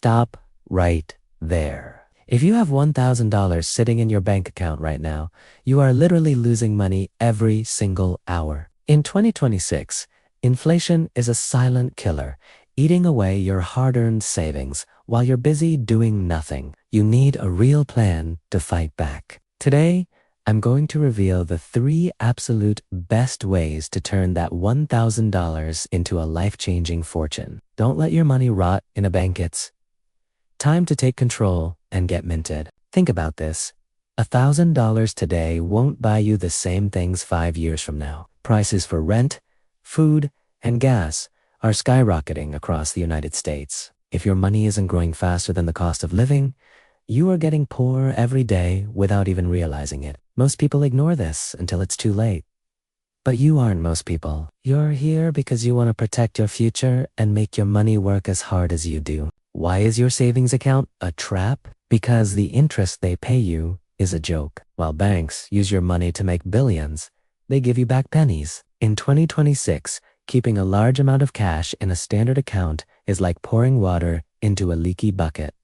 Stop right there. If you have $1,000 sitting in your bank account right now, you are literally losing money every single hour. In 2026, inflation is a silent killer, eating away your hard-earned savings while you're busy doing nothing. You need a real plan to fight back. Today, I'm going to reveal the 3 absolute best ways to turn that $1,000 into a life-changing fortune. Don't let your money rot in a bank. It's time to take control and get minted. Think about this. $1,000 today won't buy you the same things 5 years from now. Prices for rent, food, and gas are skyrocketing across the United States. If your money isn't growing faster than the cost of living, you are getting poorer every day without even realizing it. Most people ignore this until it's too late. But you aren't most people. You're here because you want to protect your future and make your money work as hard as you do. Why is your savings account a trap? Because the interest they pay you is a joke. While banks use your money to make billions, they give you back pennies. In 2026, keeping a large amount of cash in a standard account is like pouring water into a leaky bucket.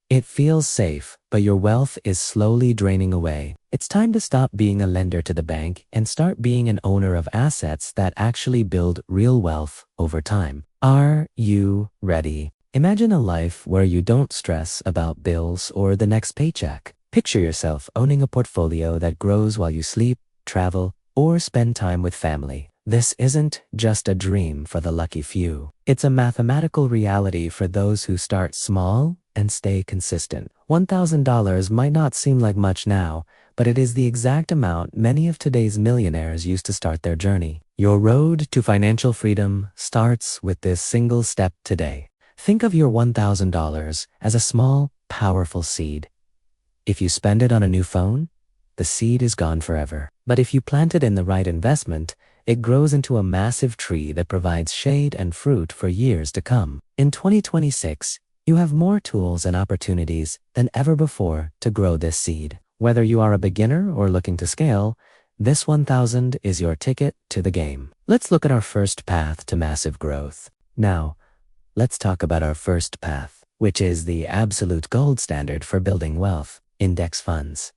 It feels safe, but your wealth is slowly draining away. It's time to stop being a lender to the bank and start being an owner of assets that actually build real wealth over time. Are you ready? Imagine a life where you don't stress about bills or the next paycheck. Picture yourself owning a portfolio that grows while you sleep, travel, or spend time with family. This isn't just a dream for the lucky few. It's a mathematical reality for those who start small and stay consistent. $1,000 might not seem like much now, but it is the exact amount many of today's millionaires used to start their journey. Your road to financial freedom starts with this single step today. Think of your $1,000 as a small, powerful seed. If you spend it on a new phone, the seed is gone forever. But if you plant it in the right investment, it grows into a massive tree that provides shade and fruit for years to come. In 2026, you have more tools and opportunities than ever before to grow this seed. Whether you are a beginner or looking to scale, this 1,000 is your ticket to the game. Let's look at our first path to massive growth. Now, let's talk about our first path, which is the absolute gold standard for building wealth: index funds.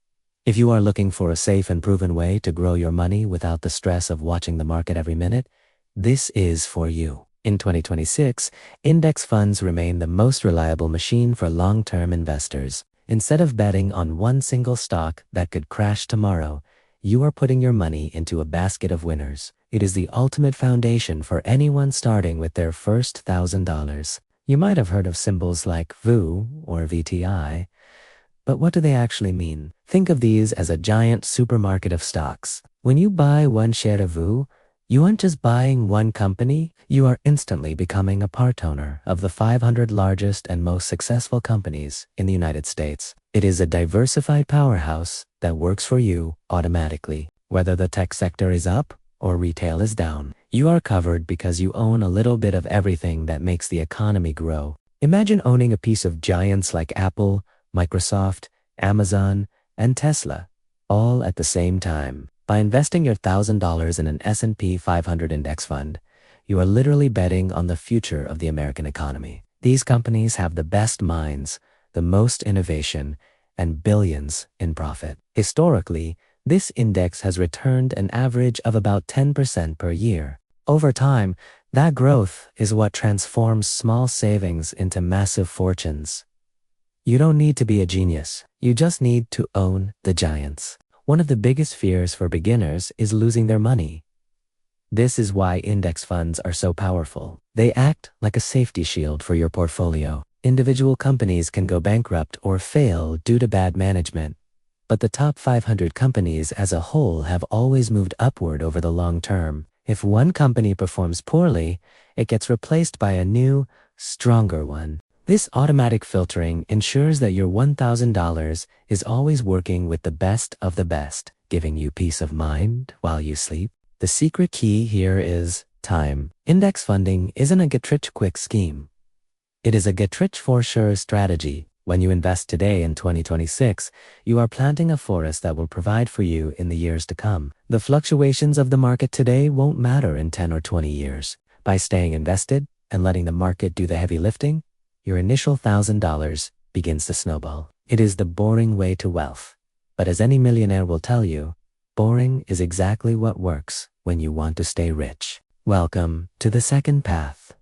If you are looking for a safe and proven way to grow your money without the stress of watching the market every minute, this is for you. In 2026, index funds remain the most reliable machine for long-term investors. Instead of betting on one single stock that could crash tomorrow, you are putting your money into a basket of winners. It is the ultimate foundation for anyone starting with their first $1,000. You might have heard of symbols like VU or VTI, but what do they actually mean? Think of these as a giant supermarket of stocks. When you buy one share of VU, you aren't just buying one company, you are instantly becoming a part owner of the 500 largest and most successful companies in the United States. It is a diversified powerhouse that works for you automatically. Whether the tech sector is up or retail is down, you are covered because you own a little bit of everything that makes the economy grow. Imagine owning a piece of giants like Apple, Microsoft, Amazon, and Tesla, all at the same time. By investing your $1,000 in an S&P 500 index fund, you are literally betting on the future of the American economy. These companies have the best minds, the most innovation, and billions in profit. Historically, this index has returned an average of about 10% per year. Over time, that growth is what transforms small savings into massive fortunes. You don't need to be a genius. You just need to own the giants. One of the biggest fears for beginners is losing their money. This is why index funds are so powerful. They act like a safety shield for your portfolio. Individual companies can go bankrupt or fail due to bad management, but the top 500 companies as a whole have always moved upward over the long term. If one company performs poorly, it gets replaced by a new, stronger one. This automatic filtering ensures that your $1,000 is always working with the best of the best, giving you peace of mind while you sleep. The secret key here is time. Index funding isn't a get-rich-quick scheme. It is a get-rich-for-sure strategy. When you invest today in 2026, you are planting a forest that will provide for you in the years to come. The fluctuations of the market today won't matter in 10 or 20 years. By staying invested and letting the market do the heavy lifting, your initial $1,000 begins to snowball. It is the boring way to wealth. But as any millionaire will tell you, boring is exactly what works when you want to stay rich. Welcome to the second path,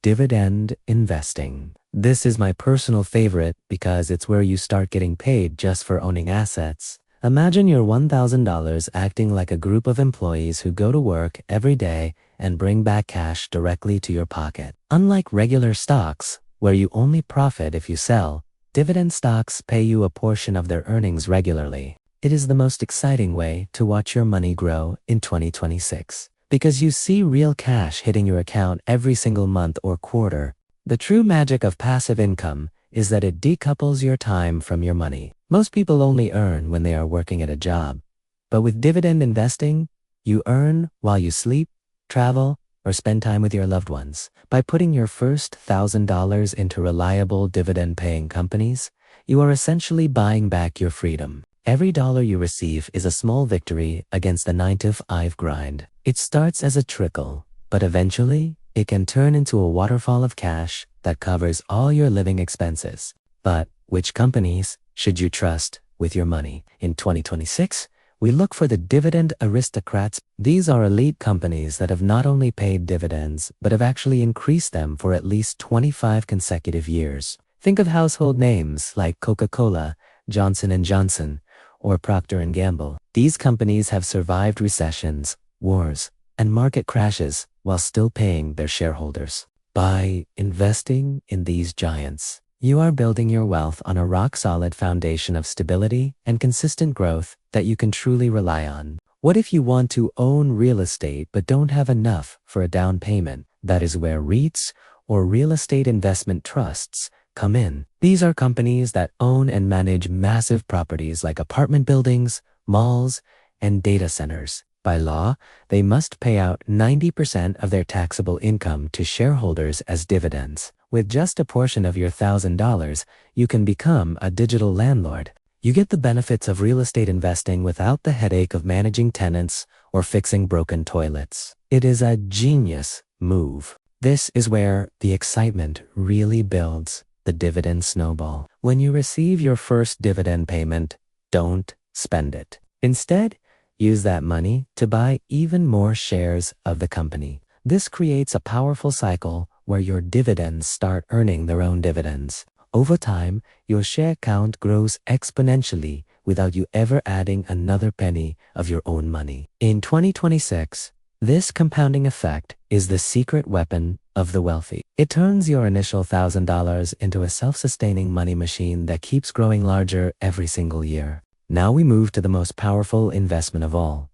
dividend investing. This is my personal favorite because it's where you start getting paid just for owning assets. Imagine your $1,000 acting like a group of employees who go to work every day and bring back cash directly to your pocket. Unlike regular stocks, where you only profit if you sell, dividend stocks pay you a portion of their earnings regularly. It is the most exciting way to watch your money grow in 2026. Because you see real cash hitting your account every single month or quarter. The true magic of passive income is that it decouples your time from your money. Most people only earn when they are working at a job. But with dividend investing, you earn while you sleep, travel, or spend time with your loved ones. By putting your first $1,000 into reliable dividend-paying companies, you are essentially buying back your freedom. Every dollar you receive is a small victory against the 9-to-5 grind. It starts as a trickle, but eventually, it can turn into a waterfall of cash that covers all your living expenses. But which companies should you trust with your money? In 2026, we look for the dividend aristocrats. These are elite companies that have not only paid dividends, but have actually increased them for at least 25 consecutive years. Think of household names like Coca-Cola, Johnson & Johnson, or Procter & Gamble. These companies have survived recessions, wars, and market crashes while still paying their shareholders. By investing in these giants, you are building your wealth on a rock-solid foundation of stability and consistent growth that you can truly rely on. What if you want to own real estate but don't have enough for a down payment? That is where REITs, or real estate investment trusts, come in. These are companies that own and manage massive properties like apartment buildings, malls, and data centers. By law, they must pay out 90% of their taxable income to shareholders as dividends. With just a portion of your $1,000, you can become a digital landlord. You get the benefits of real estate investing without the headache of managing tenants or fixing broken toilets. It is a genius move. This is where the excitement really builds. The dividend snowball. When you receive your first dividend payment, don't spend it. Instead, use that money to buy even more shares of the company. This creates a powerful cycle where your dividends start earning their own dividends. Over time, your share count grows exponentially without you ever adding another penny of your own money. In 2026, this compounding effect is the secret weapon of the wealthy. It turns your initial $1,000 into a self-sustaining money machine that keeps growing larger every single year. Now we move to the most powerful investment of all.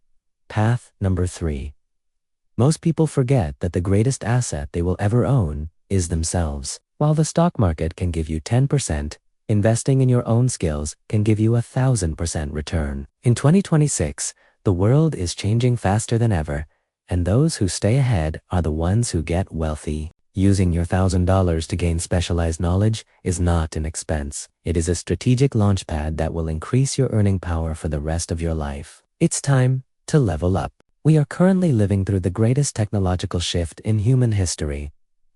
Path number 3. Most people forget that the greatest asset they will ever own is themselves. While the stock market can give you 10%, investing in your own skills can give you 1,000% return. In 2026, the world is changing faster than ever, and those who stay ahead are the ones who get wealthy. Using your $1,000 to gain specialized knowledge is not an expense. It is a strategic launchpad that will increase your earning power for the rest of your life. It's time to level up. We are currently living through the greatest technological shift in human history,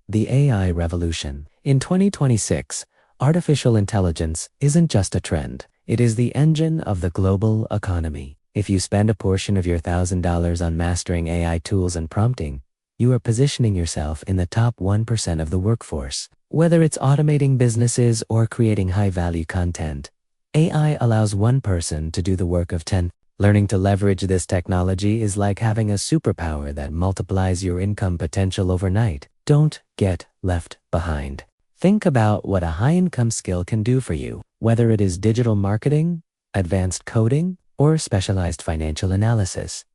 the AI revolution. In 2026, artificial intelligence isn't just a trend. It is the engine of the global economy. If you spend a portion of your $1,000 on mastering AI tools and prompting, you are positioning yourself in the top 1% of the workforce. Whether it's automating businesses or creating high-value content, AI allows one person to do the work of 10. Learning to leverage this technology is like having a superpower that multiplies your income potential overnight. Don't get left behind. Think about what a high-income skill can do for you, whether it is digital marketing, advanced coding, or specialized financial analysis.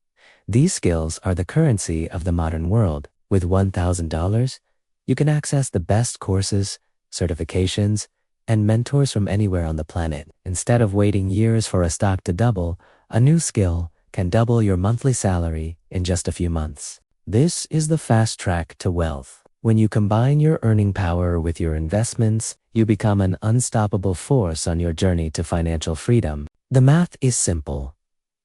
These skills are the currency of the modern world. With $1,000, you can access the best courses, certifications, and mentors from anywhere on the planet. Instead of waiting years for a stock to double, a new skill can double your monthly salary in just a few months. This is the fast track to wealth. When you combine your earning power with your investments, you become an unstoppable force on your journey to financial freedom. The math is simple.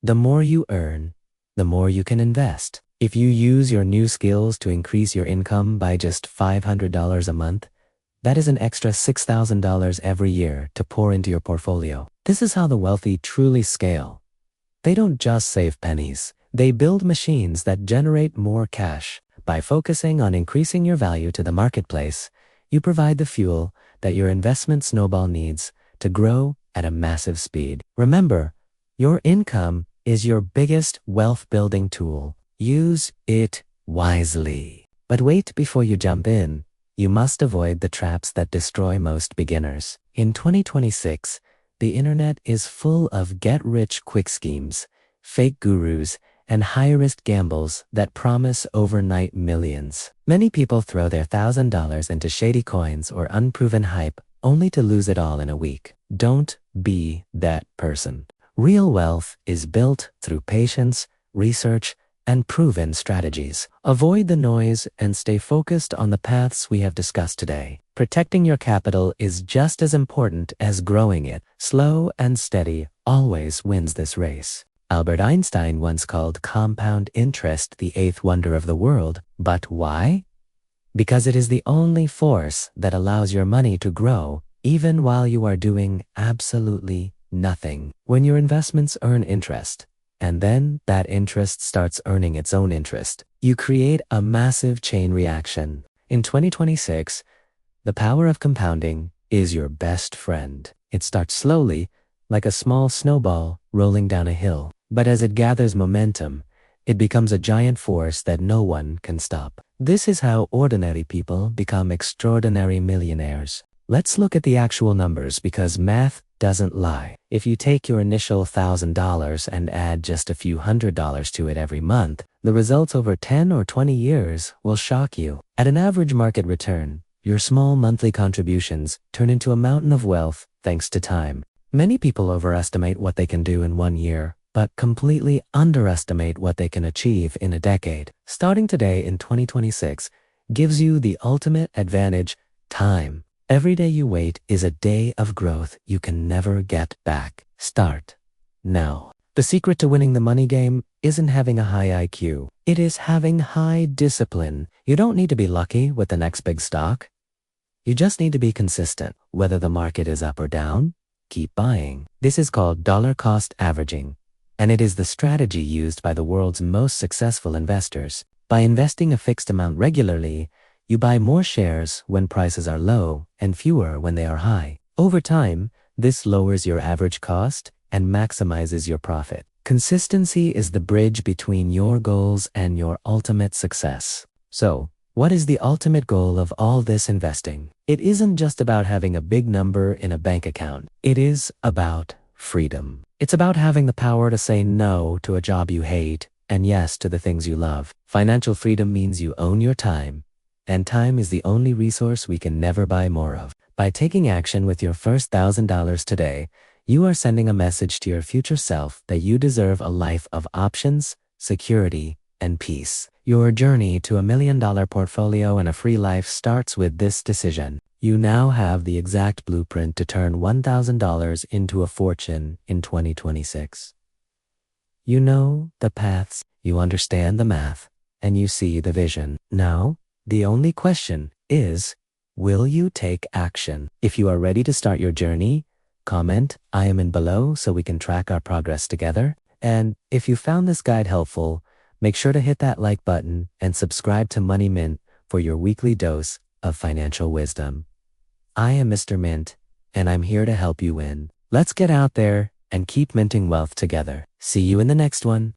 The more you earn, the more you can invest. If you use your new skills to increase your income by just $500 a month, That is an extra $6,000 every year to pour into your portfolio. This is how the wealthy truly scale. They don't just save pennies. They build machines that generate more cash. By focusing on increasing your value to the marketplace, you provide the fuel that your investment snowball needs to grow at a massive speed. Remember, your income is your biggest wealth-building tool. Use it wisely. But wait before you jump in. You must avoid the traps that destroy most beginners. In 2026, the internet is full of get-rich-quick schemes, fake gurus, and high-risk gambles that promise overnight millions. Many people throw their $1,000 into shady coins or unproven hype only to lose it all in a week. Don't be that person. Real wealth is built through patience, research, and proven strategies. Avoid the noise and stay focused on the paths we have discussed today. Protecting your capital is just as important as growing it. Slow and steady always wins this race. Albert Einstein once called compound interest the eighth wonder of the world. But why? Because it is the only force that allows your money to grow even while you are doing absolutely nothing. When your investments earn interest, and then that interest starts earning its own interest, you create a massive chain reaction. In 2026, the power of compounding is your best friend. It starts slowly, like a small snowball rolling down a hill. But as it gathers momentum, it becomes a giant force that no one can stop. This is how ordinary people become extraordinary millionaires. Let's look at the actual numbers because math doesn't lie. If you take your initial $1,000 and add just a few $100s to it every month, the results over 10 or 20 years will shock you. At an average market return, your small monthly contributions turn into a mountain of wealth thanks to time. Many people overestimate what they can do in 1 year, but completely underestimate what they can achieve in a decade. Starting today in 2026 gives you the ultimate advantage: time. Every day you wait is a day of growth you can never get back. Start now. The secret to winning the money game isn't having a high IQ. It is having high discipline. You don't need to be lucky with the next big stock. You just need to be consistent. Whether the market is up or down, keep buying. This is called dollar cost averaging, and it is the strategy used by the world's most successful investors. By investing a fixed amount regularly, you buy more shares when prices are low and fewer when they are high. Over time, this lowers your average cost and maximizes your profit. Consistency is the bridge between your goals and your ultimate success. So, what is the ultimate goal of all this investing? It isn't just about having a big number in a bank account. It is about freedom. It's about having the power to say no to a job you hate and yes to the things you love. Financial freedom means you own your time, and time is the only resource we can never buy more of. By taking action with your first $1,000 today, you are sending a message to your future self that you deserve a life of options, security, and peace. Your journey to $1 million portfolio and a free life starts with this decision. You now have the exact blueprint to turn $1,000 into a fortune in 2026. You know the paths, you understand the math, and you see the vision. Now, the only question is, will you take action? If you are ready to start your journey, comment "I am" in below so we can track our progress together. And if you found this guide helpful, make sure to hit that like button and subscribe to Money Mint for your weekly dose of financial wisdom. I am Mr. Mint, and I'm here to help you win. Let's get out there and keep minting wealth together. See you in the next one.